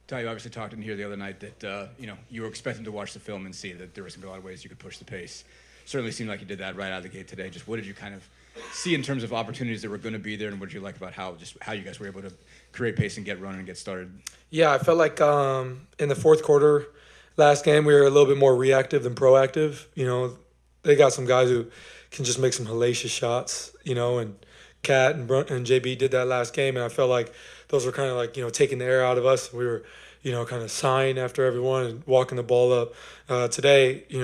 Ty, you obviously talked in here the other night that you were expecting to watch the film and see that there was going to be a lot of ways you could push the pace. Certainly seemed like you did that right out of the gate today. Just what did you kind of see in terms of opportunities that were going to be there, and what did you like about how you guys were able to create pace and get running and get started? Yeah, I felt like in the fourth quarter last game we were a little bit more reactive than proactive. They got some guys who can just make some hellacious shots. And Cat and JB did that last game, and I felt like those were kind of like taking the air out of us. We were kind of sighing after everyone and walking the ball up. Today, we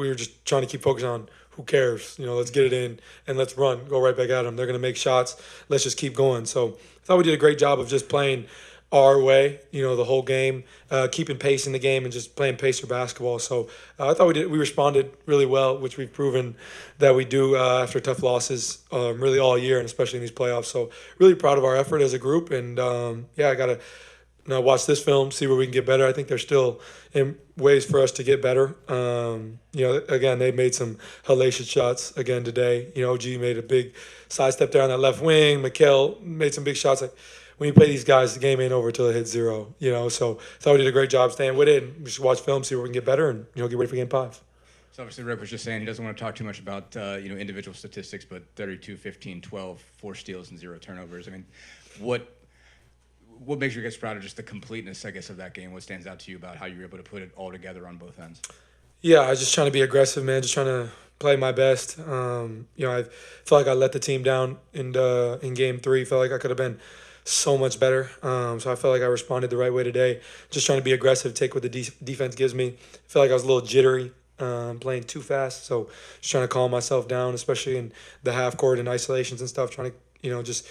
were just trying to keep focused on who cares. Let's get it in and let's run, go right back at them. They're going to make shots. Let's just keep going. So I thought we did a great job of just playing our way, the whole game, keeping pace in the game and just playing pacer basketball. So I thought we responded really well, which we've proven that we do after tough losses really all year and especially in these playoffs. So really proud of our effort as a group. And I got to watch this film, see where we can get better. I think there's still ways for us to get better. Again, they made some hellacious shots again today. OG made a big sidestep there on that left wing. Mikal made some big shots. Like, when you play these guys, the game ain't over until it hits zero. So I thought we did a great job staying with it. And we should watch film, see where we can get better, and get ready for Game 5. So obviously Rick was just saying he doesn't want to talk too much about individual statistics, but 32, 15, 12, 4 steals and 0 turnovers. I mean, what makes you guys proud of just the completeness, I guess, of that game? What stands out to you about how you were able to put it all together on both ends? Yeah, I was just trying to be aggressive, man. Just trying to play my best. I felt like I let the team down in Game 3. Felt like I could have been so much better. So I felt like I responded the right way today. Just trying to be aggressive, take what the defense gives me. I felt like I was a little jittery, playing too fast. So just trying to calm myself down, especially in the half court and isolations and stuff. Trying to, just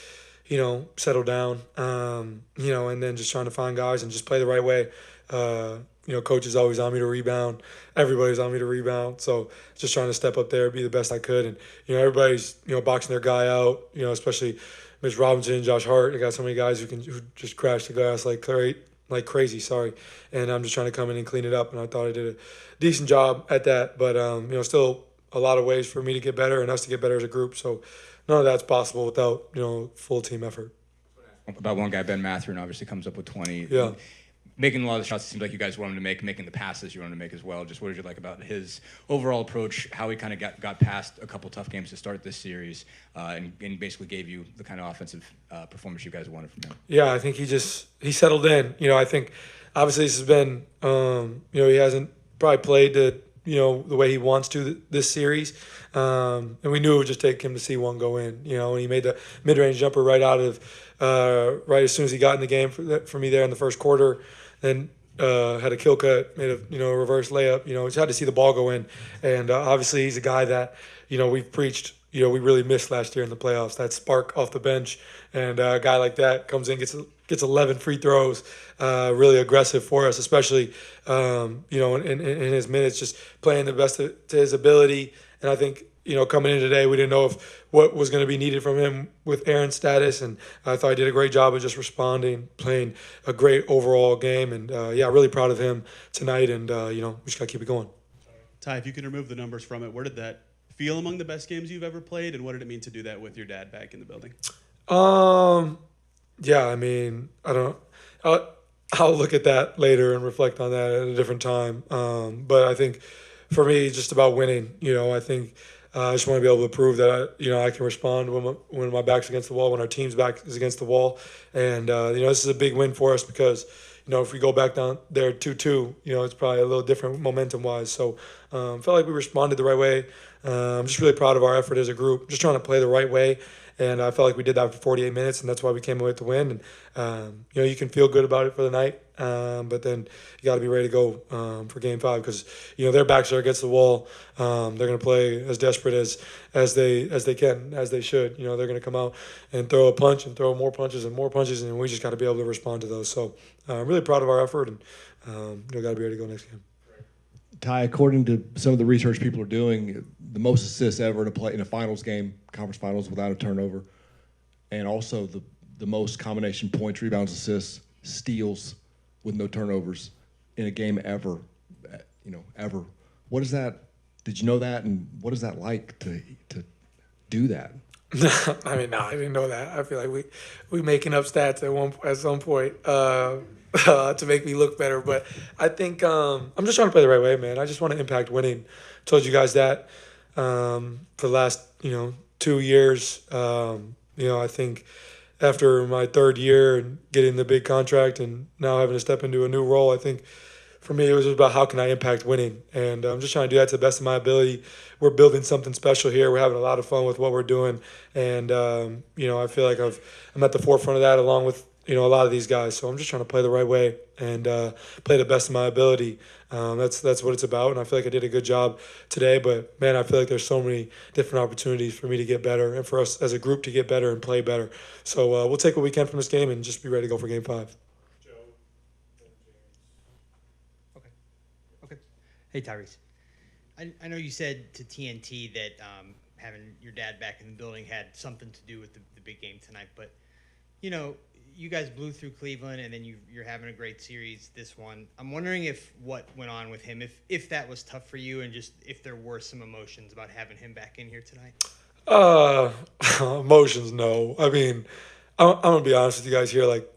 settle down, and then just trying to find guys and just play the right way. Coach is always on me to rebound. Everybody's on me to rebound. So just trying to step up there, be the best I could. And, everybody's, boxing their guy out, especially Mitch Robinson, Josh Hart. I got so many guys who just crash the glass like crazy. Sorry, and I'm just trying to come in and clean it up. And I thought I did a decent job at that. But still a lot of ways for me to get better and us to get better as a group. So none of that's possible without full team effort. About one guy, Ben Mathurin, obviously comes up with 20. Yeah. Making a lot of the shots it seems like you guys want him to make, making the passes you want him to make as well. Just what did you like about his overall approach, how he kind of got past a couple tough games to start this series, and basically gave you the kind of offensive performance you guys wanted from him? Yeah, I think he settled in. I think obviously this has been, he hasn't probably played the way he wants to this series. And we knew it would just take him to see one go in, and he made the mid-range jumper right as soon as he got in the game for me there in the first quarter. Then had a kill cut, made a reverse layup. Just had to see the ball go in, and obviously he's a guy that we've preached. We really missed last year in the playoffs. That spark off the bench, and a guy like that comes in, gets 11 free throws, really aggressive for us, especially in his minutes, just playing the best to his ability. And I think coming in today, we didn't know what was going to be needed from him with Aaron's status, and I thought he did a great job of just responding, playing a great overall game, and really proud of him tonight. And we just got to keep it going. Ty, if you could remove the numbers from it, where did that feel among the best games you've ever played, and what did it mean to do that with your dad back in the building? Yeah, I mean, I'll look at that later and reflect on that at a different time. But I think for me, it's just about winning. I think I just want to be able to prove that I can respond when my back's against the wall, when our team's back is against the wall. And this is a big win for us because if we go back down there 2-2, it's probably a little different momentum-wise. So felt like we responded the right way. I'm just really proud of our effort as a group, just trying to play the right way. And I felt like we did that for 48 minutes, and that's why we came away with the win. And, you can feel good about it for the night, but then you got to be ready to go for Game 5 because, their backs are against the wall. They're going to play as desperate as they can, as they should. They're going to come out and throw a punch and throw more punches, and we just got to be able to respond to those. So I'm really proud of our effort, and got to be ready to go next game. Ty, according to some of the research people are doing, the most assists ever in a finals game, conference finals, without a turnover, and also the most combination points, rebounds, assists, steals with no turnovers in a game ever. Ever. What is that? Did you know that? And what is that like to do that? I didn't know that. I feel like we making up stats at some point. to make me look better. But I think I'm just trying to play the right way, man. I just want to impact winning. Told you guys that for the last 2 years. I think after my third year and getting the big contract and now having to step into a new role, I think for me it was about how can I impact winning, and I'm just trying to do that to the best of my ability. We're building something special here. We're having a lot of fun with what we're doing, and I feel like I'm at the forefront of that along with a lot of these guys. So I'm just trying to play the right way and play the best of my ability. That's what it's about, and I feel like I did a good job today. But man, I feel like there's so many different opportunities for me to get better and for us as a group to get better and play better. So we'll take what we can from this game and just be ready to go for Game 5. Okay. Hey, Tyrese. I know you said to TNT that having your dad back in the building had something to do with the big game tonight, but you guys blew through Cleveland, and then you're having a great series this one. I'm wondering if what went on with him, if that was tough for you, and just if there were some emotions about having him back in here tonight. Emotions, no. I mean, I'm gonna be honest with you guys here. Like,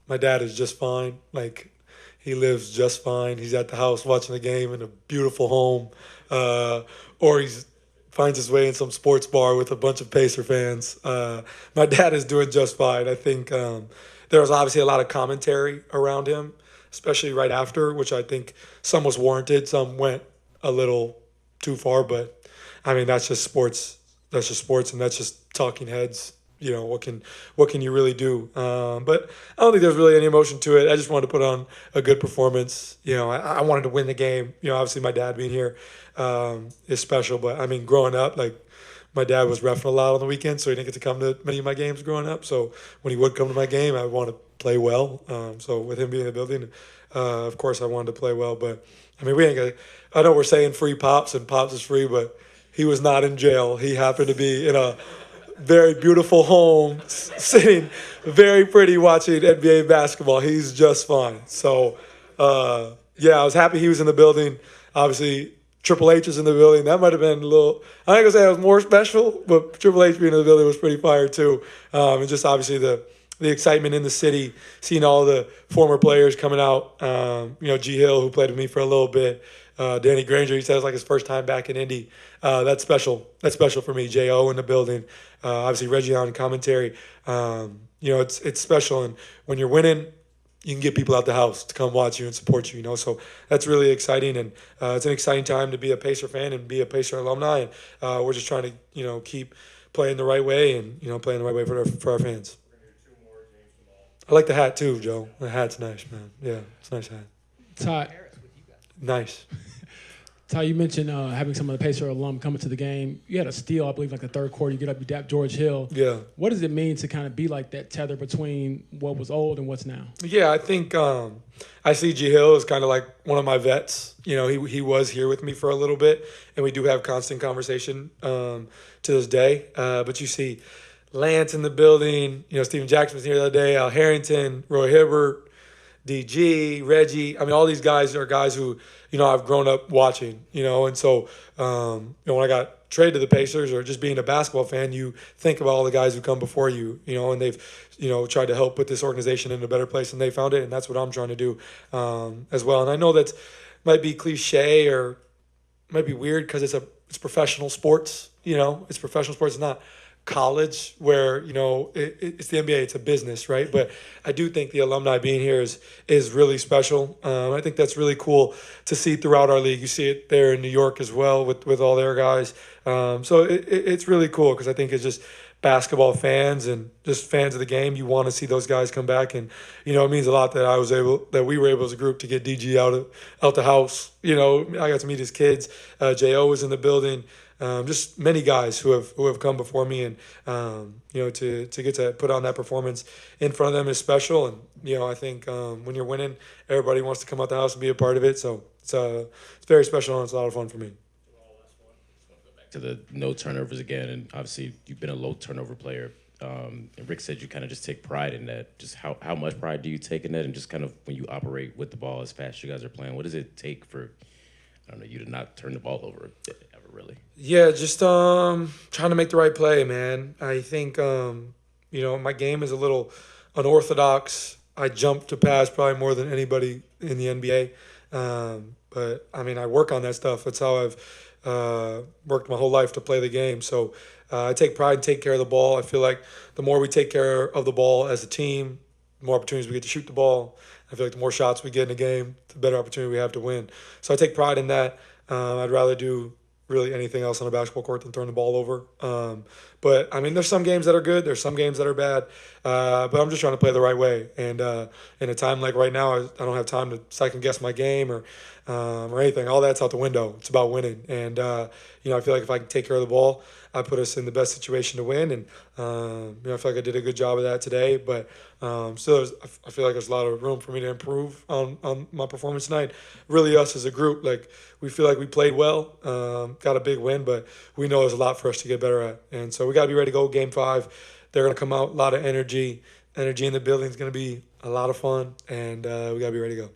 my dad is just fine. Like, he lives just fine. He's at the house watching the game in a beautiful home, or he's finds his way in some sports bar with a bunch of Pacer fans. My dad is doing just fine. I think there was obviously a lot of commentary around him, especially right after, which I think some was warranted. Some went a little too far, but I mean, that's just sports. That's just sports, and that's just talking heads. What can you really do? But I don't think there's really any emotion to it. I just wanted to put on a good performance. I wanted to win the game. Obviously my dad being here is special. But I mean, growing up, like, my dad was reffing a lot on the weekend, so he didn't get to come to many of my games growing up. So when he would come to my game, I wanted to play well. So with him being in the building, of course I wanted to play well. But I mean, I know we're saying free Pops and Pops is free, but he was not in jail. He happened to be in a very beautiful home, sitting very pretty watching NBA basketball. He's just fine. So, I was happy he was in the building. Obviously, Triple H is in the building. That might have been a little, I'm not going to say it was more special, but Triple H being in the building was pretty fire too. And just obviously the excitement in the city, seeing all the former players coming out. G. Hill, who played with me for a little bit. Danny Granger, he said it was like his first time back in Indy. That's special. That's special for me. J.O. in the building. Obviously, Reggie on commentary. It's special. And when you're winning, you can get people out the house to come watch you and support you, So that's really exciting. And it's an exciting time to be a Pacer fan and be a Pacer alumni. And we're just trying to, keep playing the right way and, playing the right way for our fans. I like the hat too, Joe. The hat's nice, man. Yeah, it's a nice hat. Ty, Nice. Ty, you mentioned having some of the Pacer alum coming to the game. You had a steal, I believe, like the third quarter. You get up, you dap George Hill. Yeah. What does it mean to kind of be like that tether between what was old and what's now? Yeah, I think I see G. Hill as kind of like one of my vets. He was here with me for a little bit, and we do have constant conversation to this day. But you see Lance in the building. Steven Jackson was here the other day. Al Harrington, Roy Hibbert, DG, Reggie. I mean, all these guys are guys who, I've grown up watching, and so, when I got traded to the Pacers or just being a basketball fan, you think about all the guys who come before you, and they've, tried to help put this organization in a better place, and they found it, and that's what I'm trying to do as well. And I know that might be cliche or might be weird because it's professional sports, it's professional sports, it's not college where it's the NBA, it's a business, right? But I do think the alumni being here is really special. I think that's really cool to see throughout our league. You see it there in New York as well with all their guys. So it's really cool because I think it's just basketball fans and just fans of the game. You want to see those guys come back, and it means a lot that we were able as a group to get DG out the house. I got to meet his kids. Jo was in the building. Just many guys who have come before me, and to get to put on that performance in front of them is special. And I think when you're winning, everybody wants to come out the house and be a part of it. So it's very special, and it's a lot of fun for me. To the no turnovers again, and obviously you've been a low turnover player. And Rick said you kind of just take pride in that. Just how much pride do you take in that, and just kind of when you operate with the ball as fast as you guys are playing, what does it take for you to not turn the ball over ever really? Yeah, just trying to make the right play, man. I think my game is a little unorthodox I jump to pass probably more than anybody in the NBA. But I mean, I work on that stuff. That's how I've worked my whole life to play the game. So I take pride and take care of the ball. I feel like the more we take care of the ball as a team, the more opportunities we get to shoot the ball. I feel like the more shots we get in a game, the better opportunity we have to win. So I take pride in that. I'd rather do really anything else on a basketball court than throwing the ball over. But I mean, there's some games that are good. There's some games that are bad. But I'm just trying to play the right way. And in a time like right now, I don't have time to second guess my game or anything. All that's out the window. It's about winning. And I feel like if I can take care of the ball, I put us in the best situation to win. And I feel like I did a good job of that today. But still, I feel like there's a lot of room for me to improve on my performance tonight. Really, us as a group, like we feel like we played well, got a big win, but we know there's a lot for us to get better at. And so we got to be ready to go Game 5. They're going to come out, a lot of energy. Energy in the building is going to be a lot of fun, and we got to be ready to go.